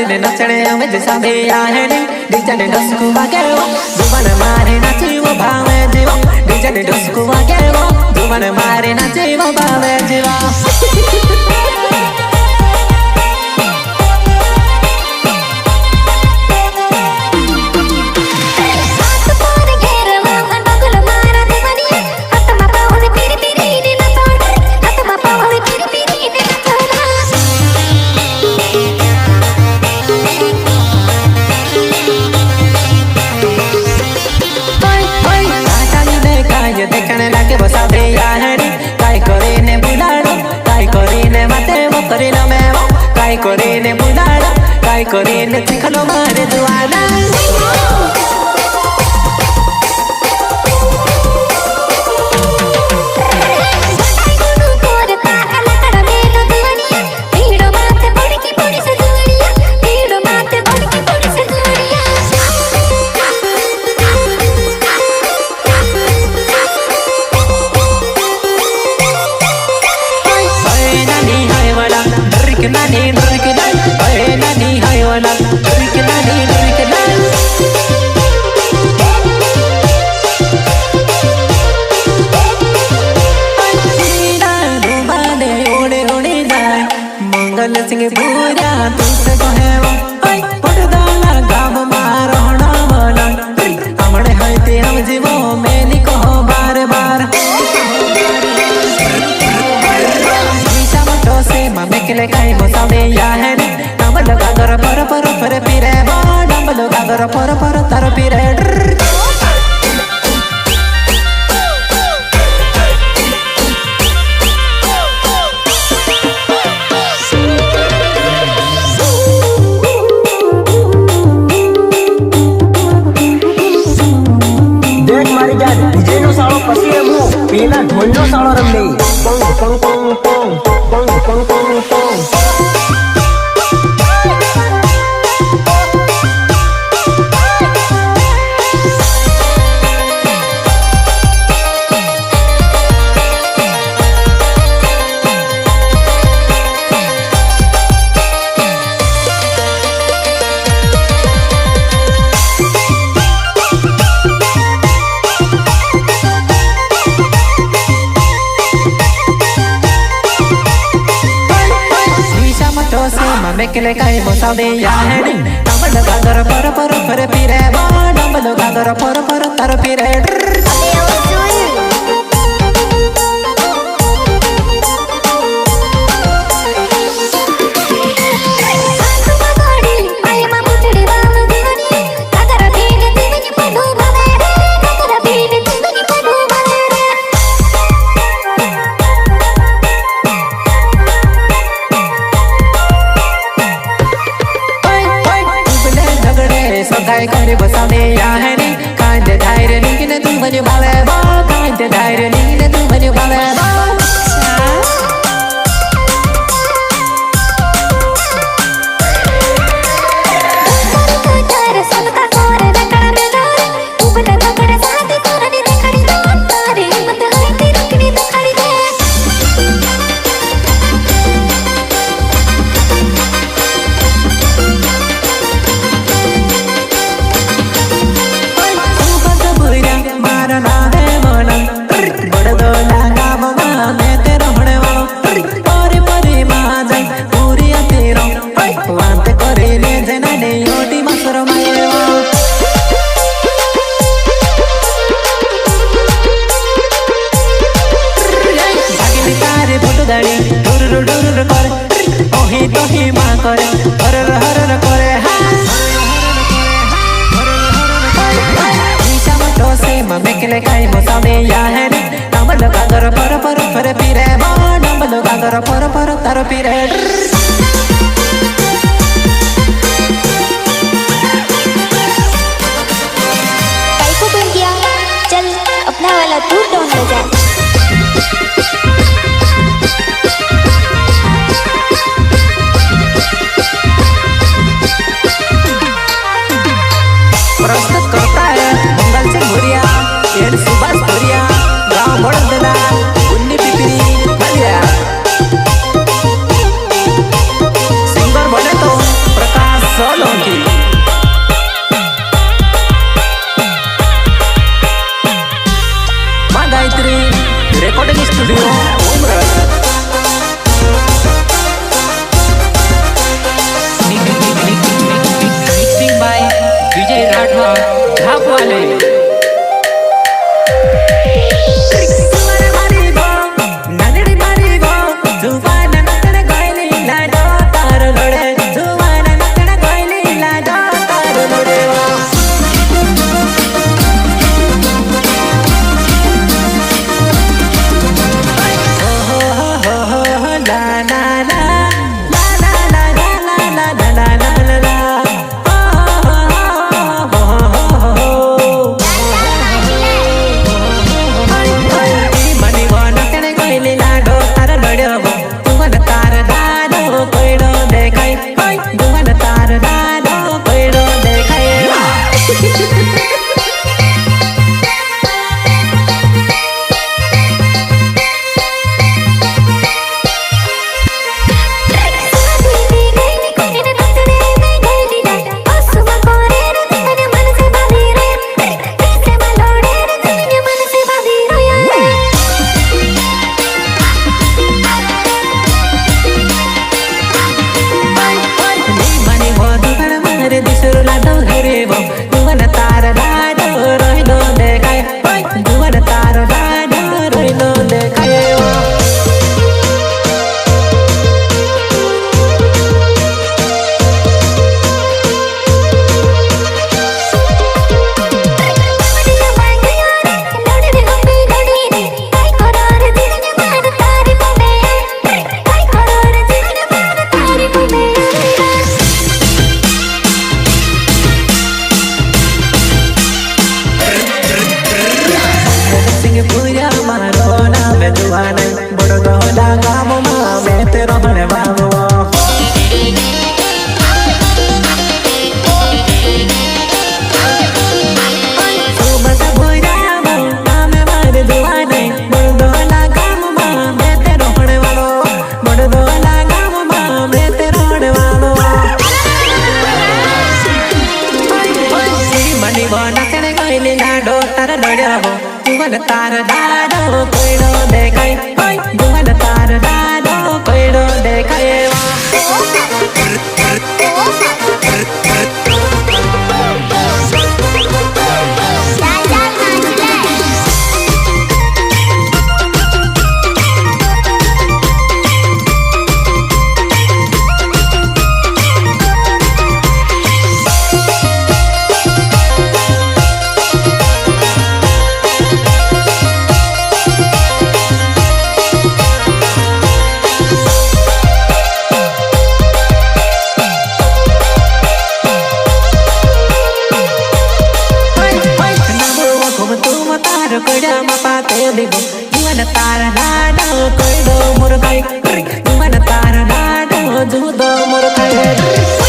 ने नचने में जैसा भी आहे नी डीजे ने डस्कू वागे वो दुबन मारे नाची वो भावे जीवा डीजे ने डस्कू वागे वो दुबन मारे नाची वो भावे जीवा देखने लगे बसा दे याहरी काय करे ने बुलाड़ो काय करे ने माते वो करे ना मैं वो काय करे ने बुलाड़ो काय करे ने चिखलो मारे दुआना सिंह पूरा तुझसे कहे वो ओए पड़दाला गाम मारो ना बोला हमने हाइते हम जीवो मैंने कहो बार बार नीचा मटो से मम्मी के लिए काई मसाले या है नी नम लगा कर पर पीरे वो नम लगा कर पर तर पीरे पीला ढोलनो सालो रमने पोंग पोंग पोंग पोंग पोंग पोंग पोंग पोंग मैं के लिए काई मसा दे या है नी नम लगा कर पर पीरे वो नम लगा कर पर तर पीरे करे बसा दे या है नी कांदे धायरे नी ने तू बने बाले बा कांदे धायरे नी ने तू बने बाले बा ले काई मसा दे या है नी नम लगा कर पर पीरे वो नम लगा कर पर तर पीरे काई को बन गया चल अपना वाला तू डाउन ले जा प्रस्तुत करता है मंगल सिंह भुरिया सुभाष भुरिया गाँव Badadla Unni Pipri Baliya Gayatri recording studio mixing by Vijay Rathwa झापवाले तार दाडो कोइडो देखाई दुवन तार दाडो कोइडो देखाई दुवन तार दाडो कोइडो मुरगाई दुवन तार दाडो जुदो मुरगाई